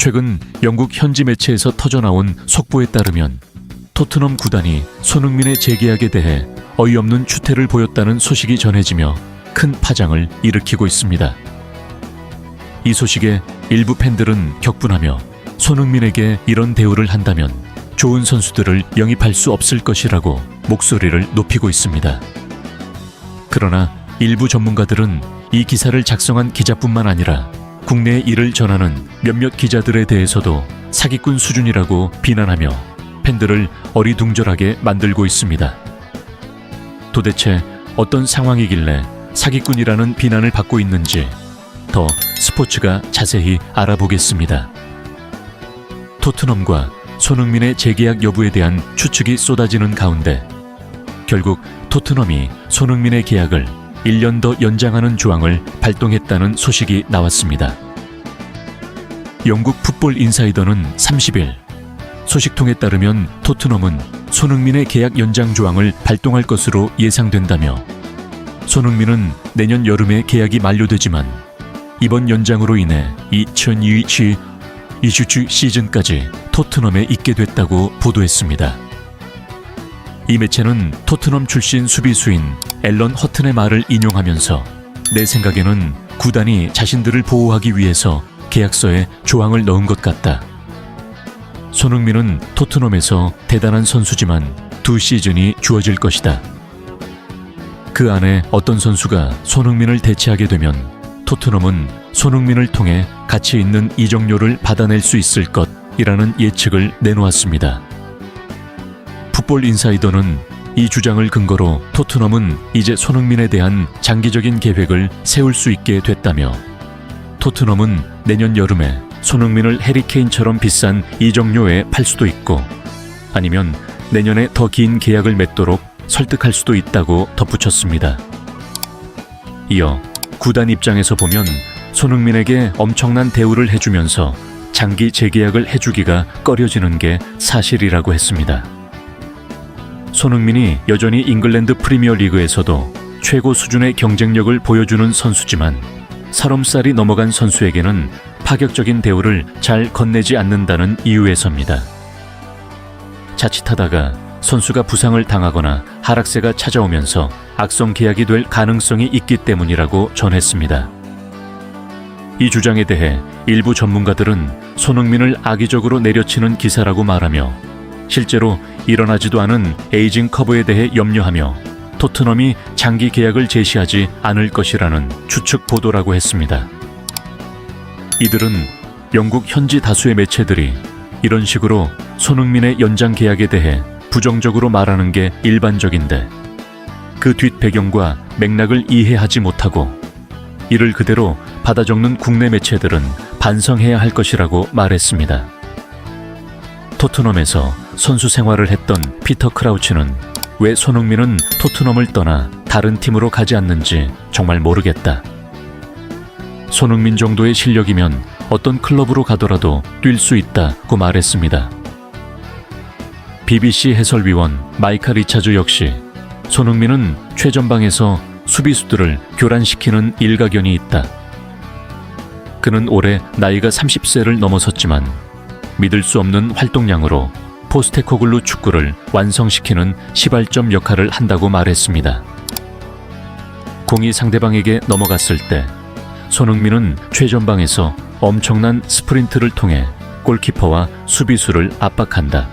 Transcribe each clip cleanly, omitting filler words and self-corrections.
최근 영국 현지 매체에서 터져나온 속보에 따르면 토트넘 구단이 손흥민의 재계약에 대해 어이없는 추태를 보였다는 소식이 전해지며 큰 파장을 일으키고 있습니다. 이 소식에 일부 팬들은 격분하며 손흥민에게 이런 대우를 한다면 좋은 선수들을 영입할 수 없을 것이라고 목소리를 높이고 있습니다. 그러나 일부 전문가들은 이 기사를 작성한 기자뿐만 아니라 국내의 이를 전하는 몇몇 기자들에 대해서도 사기꾼 수준이라고 비난하며 팬들을 어리둥절하게 만들고 있습니다. 도대체 어떤 상황이길래 사기꾼이라는 비난을 받고 있는지 더 스포츠가 자세히 알아보겠습니다. 토트넘과 손흥민의 재계약 여부에 대한 추측이 쏟아지는 가운데 결국 토트넘이 손흥민의 계약을 1년 더 연장하는 조항을 발동했다는 소식이 나왔습니다. 영국 풋볼 인사이더는 30일 소식통에 따르면 토트넘은 손흥민의 계약 연장 조항을 발동할 것으로 예상된다며 손흥민은 내년 여름에 계약이 만료되지만 이번 연장으로 인해 2022-23 시즌까지 토트넘에 있게 됐다고 보도했습니다. 이 매체는 토트넘 출신 수비수인 앨런 허튼의 말을 인용하면서 내 생각에는 구단이 자신들을 보호하기 위해서 계약서에 조항을 넣은 것 같다. 손흥민은 토트넘에서 대단한 선수지만 2시즌이 주어질 것이다. 그 안에 어떤 선수가 손흥민을 대체하게 되면 토트넘은 손흥민을 통해 가치 있는 이적료를 받아낼 수 있을 것이라는 예측을 내놓았습니다. 풋볼 인사이더는 이 주장을 근거로 토트넘은 이제 손흥민에 대한 장기적인 계획을 세울 수 있게 됐다며 토트넘은 내년 여름에 손흥민을 해리 케인처럼 비싼 이적료에 팔 수도 있고 아니면 내년에 더 긴 계약을 맺도록 설득할 수도 있다고 덧붙였습니다. 이어 구단 입장에서 보면 손흥민에게 엄청난 대우를 해주면서 장기 재계약을 해주기가 꺼려지는 게 사실이라고 했습니다. 손흥민이 여전히 잉글랜드 프리미어리그에서도 최고 수준의 경쟁력을 보여주는 선수지만 30살이 넘어간 선수에게는 파격적인 대우를 잘 건네지 않는다는 이유에서입니다. 자칫하다가 선수가 부상을 당하거나 하락세가 찾아오면서 악성 계약이 될 가능성이 있기 때문이라고 전했습니다. 이 주장에 대해 일부 전문가들은 손흥민을 악의적으로 내려치는 기사라고 말하며 실제로 일어나지도 않은 에이징 커브에 대해 염려하며 토트넘이 장기 계약을 제시하지 않을 것이라는 추측 보도라고 했습니다. 이들은 영국 현지 다수의 매체들이 이런 식으로 손흥민의 연장 계약에 대해 부정적으로 말하는 게 일반적인데 그 뒷 배경과 맥락을 이해하지 못하고 이를 그대로 받아 적는 국내 매체들은 반성해야 할 것이라고 말했습니다. 토트넘에서 선수 생활을 했던 피터 크라우치는 왜 손흥민은 토트넘을 떠나 다른 팀으로 가지 않는지 정말 모르겠다. 손흥민 정도의 실력이면 어떤 클럽으로 가더라도 뛸 수 있다고 말했습니다. BBC 해설위원 마이카 리차즈 역시 손흥민은 최전방에서 수비수들을 교란시키는 일가견이 있다. 그는 올해 나이가 30세를 넘어섰지만 믿을 수 없는 활동량으로 포스테코글루 축구를 완성시키는 시발점 역할을 한다고 말했습니다. 공이 상대방에게 넘어갔을 때 손흥민은 최전방에서 엄청난 스프린트를 통해 골키퍼와 수비수를 압박한다.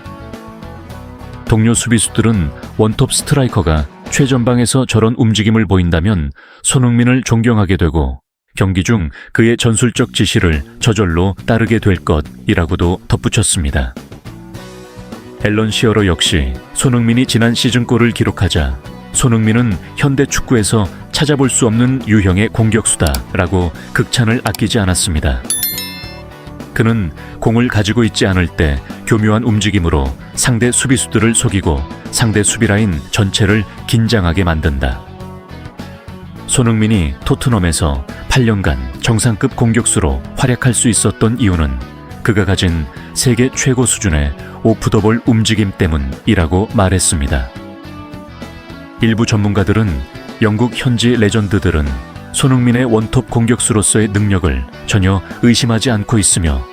동료 수비수들은 원톱 스트라이커가 최전방에서 저런 움직임을 보인다면 손흥민을 존경하게 되고 경기 중 그의 전술적 지시를 저절로 따르게 될 것이라고도 덧붙였습니다. 앨런 시어러 역시 손흥민이 지난 시즌골을 기록하자 손흥민은 현대 축구에서 찾아볼 수 없는 유형의 공격수다라고 극찬을 아끼지 않았습니다. 그는 공을 가지고 있지 않을 때 교묘한 움직임으로 상대 수비수들을 속이고 상대 수비라인 전체를 긴장하게 만든다. 손흥민이 토트넘에서 8년간 정상급 공격수로 활약할 수 있었던 이유는 그가 가진 세계 최고 수준의 오프 더 볼 움직임 때문이라고 말했습니다. 일부 전문가들은 영국 현지 레전드들은 손흥민의 원톱 공격수로서의 능력을 전혀 의심하지 않고 있으며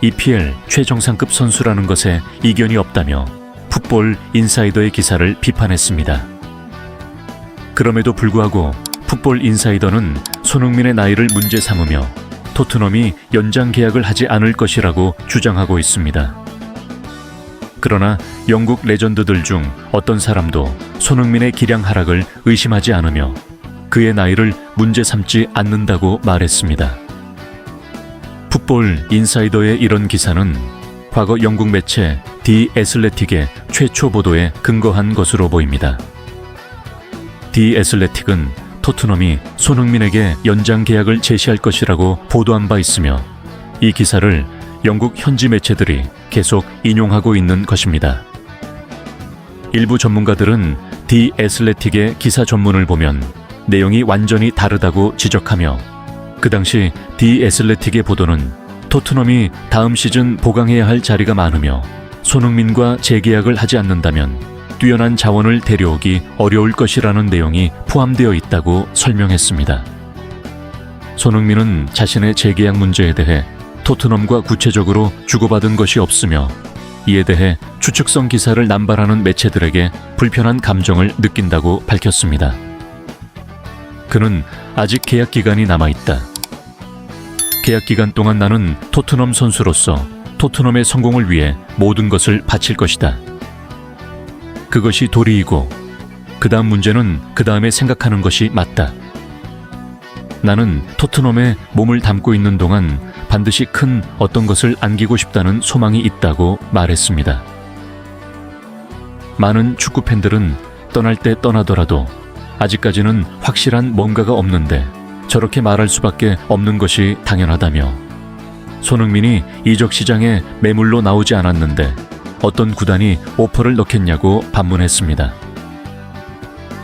EPL 최정상급 선수라는 것에 이견이 없다며 풋볼 인사이더의 기사를 비판했습니다. 그럼에도 불구하고 풋볼 인사이더는 손흥민의 나이를 문제 삼으며 토트넘이 연장 계약을 하지 않을 것이라고 주장하고 있습니다. 그러나 영국 레전드들 중 어떤 사람도 손흥민의 기량 하락을 의심하지 않으며 그의 나이를 문제 삼지 않는다고 말했습니다. 풋볼 인사이더의 이런 기사는 과거 영국 매체 디 애슬레틱의 최초 보도에 근거한 것으로 보입니다. 디 애슬레틱은 토트넘이 손흥민에게 연장 계약을 제시할 것이라고 보도한 바 있으며 이 기사를 영국 현지 매체들이 계속 인용하고 있는 것입니다. 일부 전문가들은 디 애슬레틱의 기사 전문을 보면 내용이 완전히 다르다고 지적하며 그 당시 디 애슬레틱의 보도는 토트넘이 다음 시즌 보강해야 할 자리가 많으며 손흥민과 재계약을 하지 않는다면 뛰어난 자원을 데려오기 어려울 것이라는 내용이 포함되어 있다고 설명했습니다. 손흥민은 자신의 재계약 문제에 대해 토트넘과 구체적으로 주고받은 것이 없으며 이에 대해 추측성 기사를 남발하는 매체들에게 불편한 감정을 느낀다고 밝혔습니다. 그는 아직 계약 기간이 남아있다. 계약 기간 동안 나는 토트넘 선수로서 토트넘의 성공을 위해 모든 것을 바칠 것이다. 그것이 도리이고 그 다음 문제는 그 다음에 생각하는 것이 맞다. 나는 토트넘에 몸을 담고 있는 동안 반드시 큰 어떤 것을 안기고 싶다는 소망이 있다고 말했습니다. 많은 축구 팬들은 떠날 때 떠나더라도 아직까지는 확실한 뭔가가 없는데 저렇게 말할 수밖에 없는 것이 당연하다며 손흥민이 이적 시장에 매물로 나오지 않았는데 어떤 구단이 오퍼를 넣겠냐고 반문했습니다.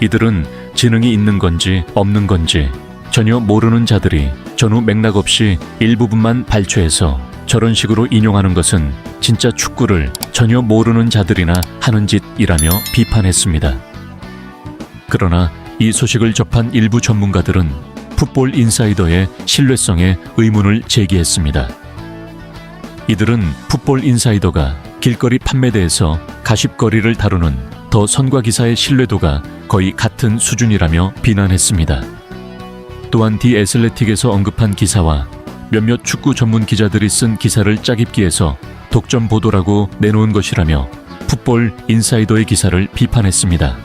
이들은 지능이 있는 건지 없는 건지 전혀 모르는 자들이 전후 맥락 없이 일부분만 발췌해서 저런 식으로 인용하는 것은 진짜 축구를 전혀 모르는 자들이나 하는 짓이라며 비판했습니다. 그러나 이 소식을 접한 일부 전문가들은 풋볼 인사이더의 신뢰성에 의문을 제기했습니다. 이들은 풋볼 인사이더가 길거리 판매대에서 가십거리를 다루는 더 선과 기사의 신뢰도가 거의 같은 수준이라며 비난했습니다. 또한 디 애슬레틱에서 언급한 기사와 몇몇 축구 전문 기자들이 쓴 기사를 짜깁기해서 독점 보도라고 내놓은 것이라며 풋볼 인사이더의 기사를 비판했습니다.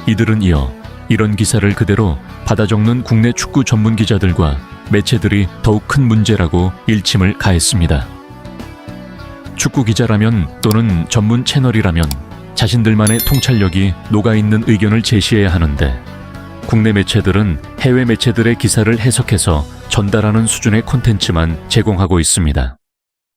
이들은 이어 이런 기사를 그대로 받아 적는 국내 축구 전문 기자들과 매체들이 더욱 큰 문제라고 일침을 가했습니다. 축구 기자라면 또는 전문 채널이라면 자신들만의 통찰력이 녹아있는 의견을 제시해야 하는데 국내 매체들은 해외 매체들의 기사를 해석해서 전달하는 수준의 콘텐츠만 제공하고 있습니다.